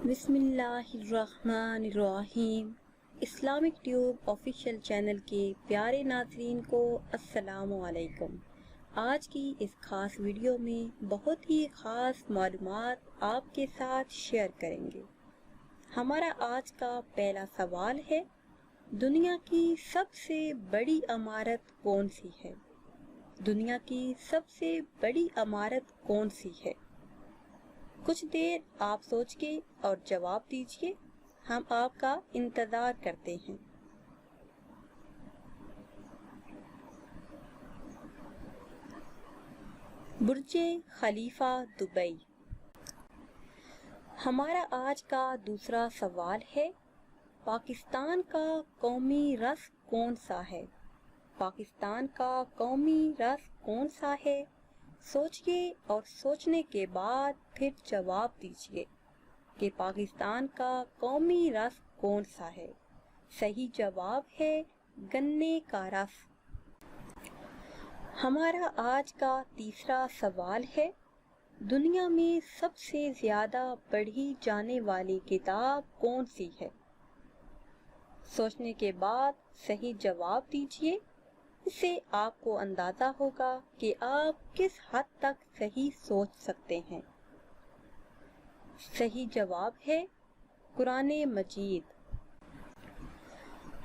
بسم اللہ الرحمن الرحیم۔ اسلامک ٹیوب آفیشیل چینل کے پیارے ناظرین کو السلام علیکم۔ آج کی اس خاص ویڈیو میں بہت ہی خاص معلومات آپ کے ساتھ شیئر کریں گے۔ ہمارا آج کا پہلا سوال ہے، دنیا کی سب سے بڑی عمارت کون سی ہے؟ دنیا کی سب سے بڑی عمارت کون سی ہے؟ کچھ دیر آپ سوچ کے اور جواب دیجئے، ہم آپ کا انتظار کرتے ہیں۔ برج خلیفہ دبئی۔ ہمارا آج کا دوسرا سوال ہے، پاکستان کا قومی رقص کون سا ہے؟ پاکستان کا قومی رقص کون سا ہے؟ سوچئے اور سوچنے کے بعد پھر جواب دیجئے کہ پاکستان کا قومی رقص کون سا ہے۔ صحیح جواب ہے گنے کا رقص۔ ہمارا آج کا تیسرا سوال ہے، دنیا میں سب سے زیادہ پڑھی جانے والی کتاب کون سی ہے؟ سوچنے کے بعد صحیح جواب دیجئے، اس سے آپ کو اندازہ ہوگا کہ آپ کس حد تک صحیح سوچ سکتے ہیں۔ صحیح جواب ہے قرآن مجید۔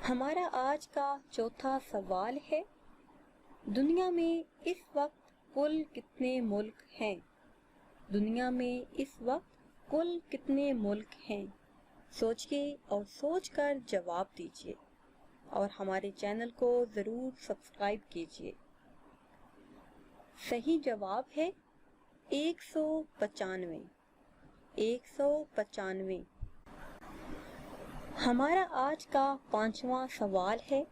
ہمارا آج کا چوتھا سوال ہے، دنیا میں اس وقت کل کتنے ملک ہیں؟ دنیا میں اس وقت کل کتنے ملک ہیں؟ سوچئے اور سوچ کر جواب دیجئے اور ہمارے چینل کو ضرور سبسکرائب کیجئے۔ صحیح جواب ہے 195۔ 195۔ ہمارا آج کا پانچواں سوال ہے،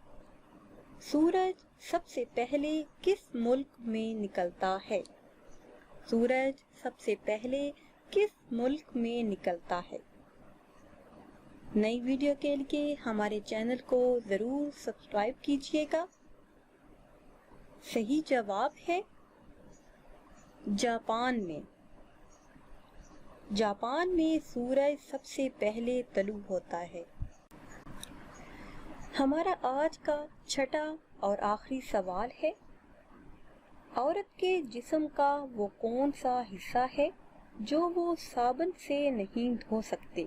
سورج سب سے پہلے کس ملک میں نکلتا ہے؟ سورج سب سے پہلے کس ملک میں نکلتا ہے؟ نئی ویڈیو کے لیے ہمارے چینل کو ضرور سبسکرائب کیجئے گا۔ صحیح جواب ہے جاپان میں۔ جاپان میں سورج سب سے پہلے طلوع ہوتا ہے۔ ہمارا آج کا چھٹا اور آخری سوال ہے، عورت کے جسم کا وہ کون سا حصہ ہے جو وہ صابن سے نہیں دھو سکتے؟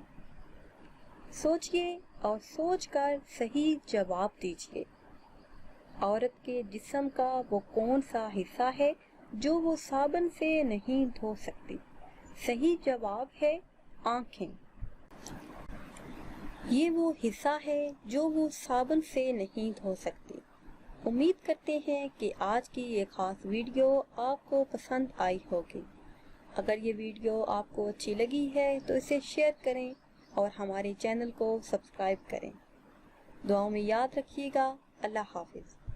سوچئے اور سوچ کر صحیح جواب دیجئے۔ عورت کے جسم کا وہ کون سا حصہ ہے جو وہ صابن سے نہیں دھو سکتی؟ صحیح جواب ہے آنکھیں۔ یہ وہ حصہ ہے جو وہ صابن سے نہیں دھو سکتی۔ امید کرتے ہیں کہ آج کی یہ خاص ویڈیو آپ کو پسند آئی ہوگی۔ اگر یہ ویڈیو آپ کو اچھی لگی ہے تو اسے شیئر کریں اور ہمارے چینل کو سبسکرائب کریں۔ دعاؤں میں یاد رکھیے گا۔ اللہ حافظ۔